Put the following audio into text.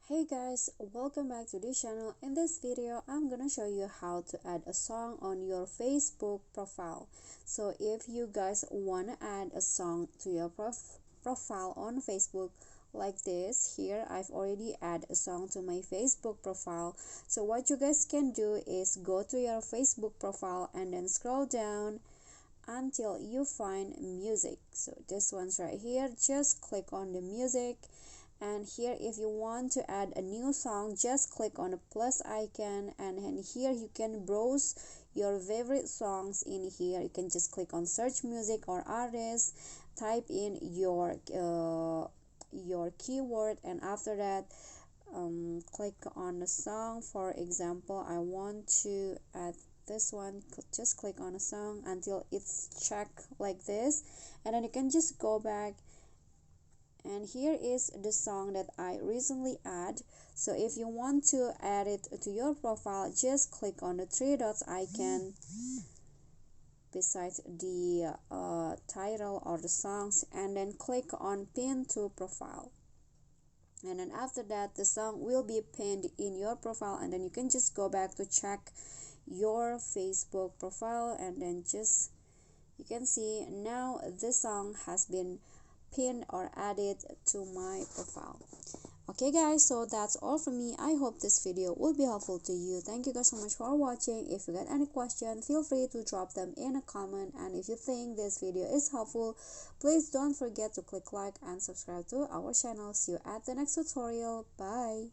Hey guys, welcome back to this channel. In this video I'm gonna show you how to add a song on your Facebook profile. So if you guys want to add a song to your profile on Facebook like this, here I've already added a song to my Facebook profile. So what you guys can do is go to your Facebook profile and then scroll down until you find music. So this one's right here, just click on the music. And here, if you want to add a new song, just click on the plus icon, and then here you can browse your favorite songs. In here you can just click on search music or artist, type in your keyword, and after that click on the song. For example, I want to add this one. Just click on a song until it's checked like this, and then you can just go back, and here is the song that I recently add. So if you want to add it to your profile, just click on the three dots icon beside the title or the songs, and then click on pin to profile. And then after that, the song will be pinned in your profile, and then you can just go back to check your Facebook profile, and then just you can see now this song has been pinned or added to my profile. Okay guys, so that's all from me. I hope this video will be helpful to you. Thank you guys so much for watching. If you got any question, feel free to drop them in a comment, and if you think this video is helpful, please don't forget to click like and subscribe to our channel. See you at the next tutorial. Bye.